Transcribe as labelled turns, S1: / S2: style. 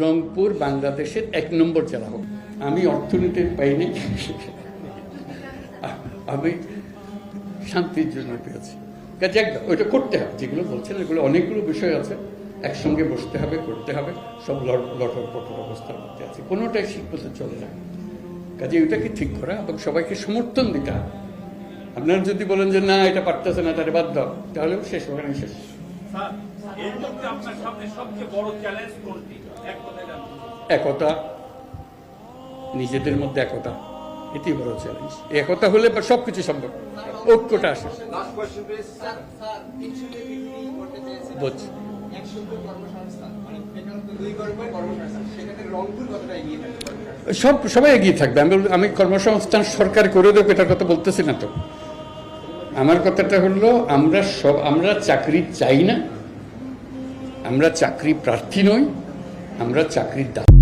S1: রংপুর বাংলাদেশের 1 নম্বর জেলা হোক। আমি অর্থনীতির পাইনি, আমি শান্তির জন্য পেয়েছি। কাজে ওইটা করতে হবে, যেগুলো বলছেন এগুলো অনেকগুলো বিষয় আছে, একসঙ্গে বসতে হবে, করতে হবে, সব লটর পটর অবস্থার মধ্যে আছে, কোনোটাই ঠিক মতো চলে যায়। কাজে ওইটাকে ঠিক করা এবং সবাইকে সমর্থন দিতে হবে। আপনারা যদি বলেন যে না এটা পারতেছে না, তাহলে বাদ দাও, তাহলেও শেষ, ওখানে শেষ। একতা, নিজেদের মধ্যে একতা, এটি বড় চ্যালেঞ্জ। একতা হলে সবকিছু সম্ভব, ঐক্যটা আসে। বুঝছি, সবাই এগিয়ে থাকবে। আমি কর্মসংস্থান সরকার করে দেবো এটার কথা বলতেছি না তো। আমার কথাটা হলো আমরা চাকরি চাই না, আমরা চাকরি প্রার্থী নই, আমরা চাকরির দাবি।